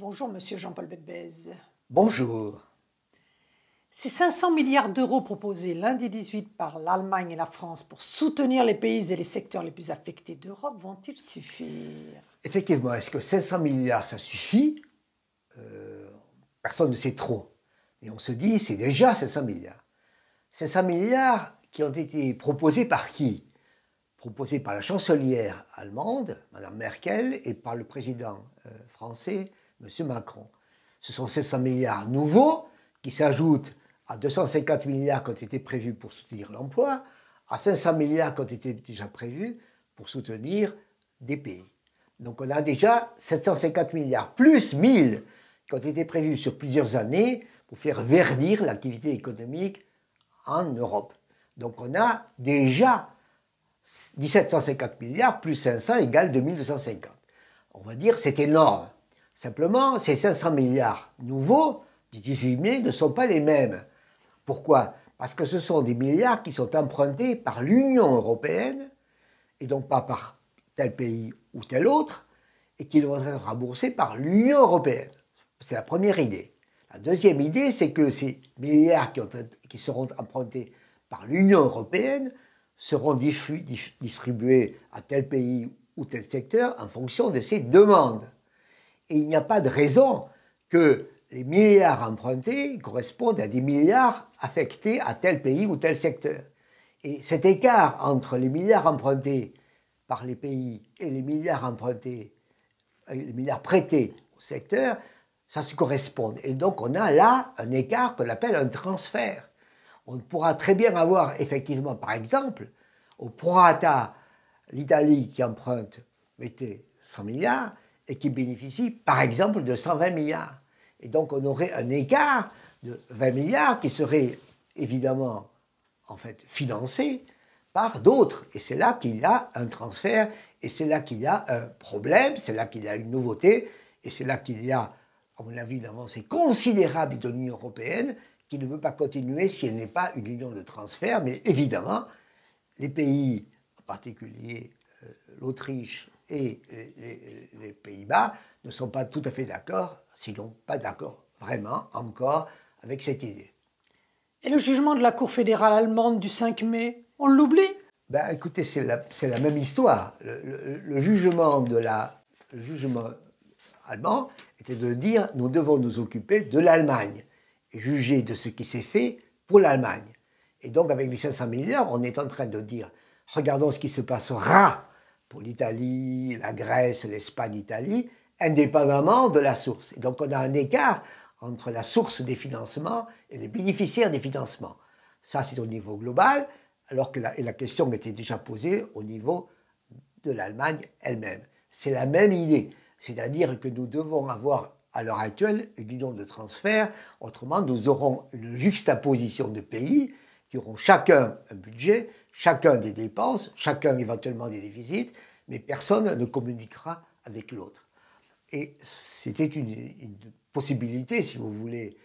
Bonjour, monsieur Jean-Paul Bedbez. Bonjour. Ces 500 milliards d'euros proposés lundi 18 par l'Allemagne et la France pour soutenir les pays et les secteurs les plus affectés d'Europe vont-ils suffire? Effectivement, est-ce que 500 milliards, ça suffit? Personne ne sait trop. Et on se dit, c'est déjà 500 milliards. 500 milliards qui ont été proposés par qui? Proposés par la chancelière allemande, Mme Merkel, et par le président français, M. Macron. Ce sont 500 milliards nouveaux qui s'ajoutent à 250 milliards qui ont été prévus pour soutenir l'emploi, à 500 milliards qui ont été déjà prévus pour soutenir des pays. Donc on a déjà 750 milliards, plus 1000 qui ont été prévus sur plusieurs années pour faire verdir l'activité économique en Europe. Donc on a déjà 1750 milliards plus 500 égale 2250. On va dire c'est énorme. Simplement, ces 500 milliards nouveaux du 18 mai ne sont pas les mêmes. Pourquoi? Parce que ce sont des milliards qui sont empruntés par l'Union européenne, et donc pas par tel pays ou tel autre, et qui vont être remboursés par l'Union européenne. C'est la première idée. La deuxième idée, c'est que ces milliards qui seront empruntés par l'Union européenne seront distribués à tel pays ou tel secteur en fonction de ses demandes. Et il n'y a pas de raison que les milliards empruntés correspondent à des milliards affectés à tel pays ou tel secteur. Et cet écart entre les milliards empruntés par les pays et les milliards prêtés au secteur, ça se correspond. Et donc on a là un écart qu'on appelle un transfert. On pourra très bien avoir effectivement, par exemple, au prorata, l'Italie qui emprunte, mettez 100 milliards, et qui bénéficie, par exemple, de 120 milliards. Et donc, on aurait un écart de 20 milliards qui serait évidemment, en fait, financé par d'autres. Et c'est là qu'il y a un transfert, et c'est là qu'il y a un problème, c'est là qu'il y a une nouveauté, et c'est là qu'il y a, à mon avis, une avancée considérable de l'Union européenne qui ne peut pas continuer si elle n'est pas une union de transfert. Mais évidemment, les pays, en particulier l'Autriche et les Pays-Bas, ne sont pas tout à fait d'accord, sinon pas d'accord vraiment encore avec cette idée. Et le jugement de la Cour fédérale allemande du 5 mai, on l'oublie? Ben, écoutez, c'est la même histoire. Le jugement allemand était de dire nous devons nous occuper de l'Allemagne et juger de ce qui s'est fait pour l'Allemagne. Et donc avec les 500 milliards, on est en train de dire regardons ce qui se passera pour l'Italie, la Grèce, l'Espagne, l'Italie, indépendamment de la source. Et donc on a un écart entre la source des financements et les bénéficiaires des financements. Ça, c'est au niveau global, alors que la question était déjà posée au niveau de l'Allemagne elle-même. C'est la même idée, c'est-à-dire que nous devons avoir à l'heure actuelle une union de transfert, autrement nous aurons une juxtaposition de pays qui auront chacun un budget, chacun des dépenses, chacun éventuellement des déficits, mais personne ne communiquera avec l'autre. Et c'était une possibilité, si vous voulez,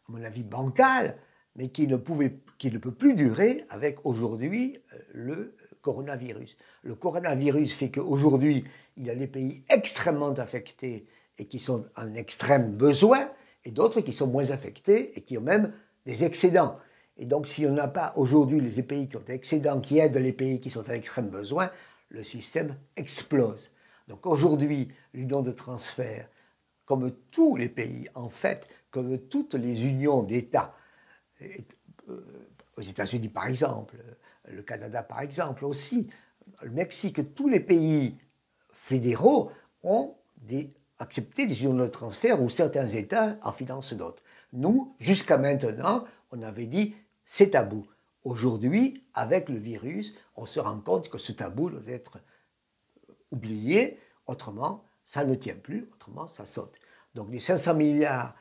à mon avis bancale, mais qui ne peut plus durer avec aujourd'hui le coronavirus. Le coronavirus fait qu'aujourd'hui, il y a des pays extrêmement affectés et qui sont en extrême besoin, et d'autres qui sont moins affectés et qui ont même des excédents. Et donc, si on n'a pas aujourd'hui les pays qui ont des excédents, qui aident les pays qui sont en extrême besoin, le système explose. Donc aujourd'hui, l'union de transfert, comme tous les pays, en fait, comme toutes les unions d'États, aux États-Unis par exemple, le Canada par exemple aussi, le Mexique, tous les pays fédéraux ont accepté des unions de transfert où certains États en financent d'autres. Nous, jusqu'à maintenant, on avait dit c'est tabou. Aujourd'hui, avec le virus, on se rend compte que ce tabou doit être oublié, autrement, ça ne tient plus, autrement, ça saute. Donc les 500 milliards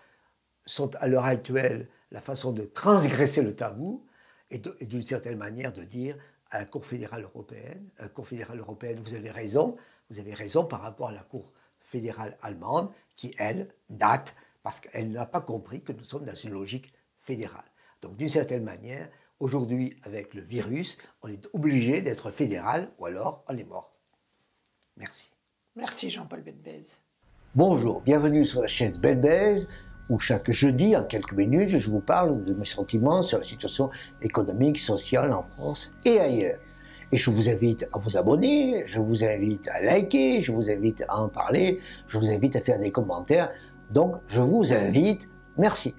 sont à l'heure actuelle la façon de transgresser le tabou et d'une certaine manière de dire à la Cour fédérale européenne, vous avez raison par rapport à la Cour fédérale allemande qui, elle, date parce qu'elle n'a pas compris que nous sommes dans une logique fédérale. Donc d'une certaine manière, aujourd'hui, avec le virus, on est obligé d'être fédéral ou alors on est mort. Merci. Merci Jean-Paul Bedbez. Bonjour, bienvenue sur la chaîne Belbèze, où chaque jeudi, en quelques minutes, je vous parle de mes sentiments sur la situation économique, sociale en France et ailleurs. Et je vous invite à vous abonner, je vous invite à liker, je vous invite à en parler, je vous invite à faire des commentaires. Donc, je vous invite. Merci.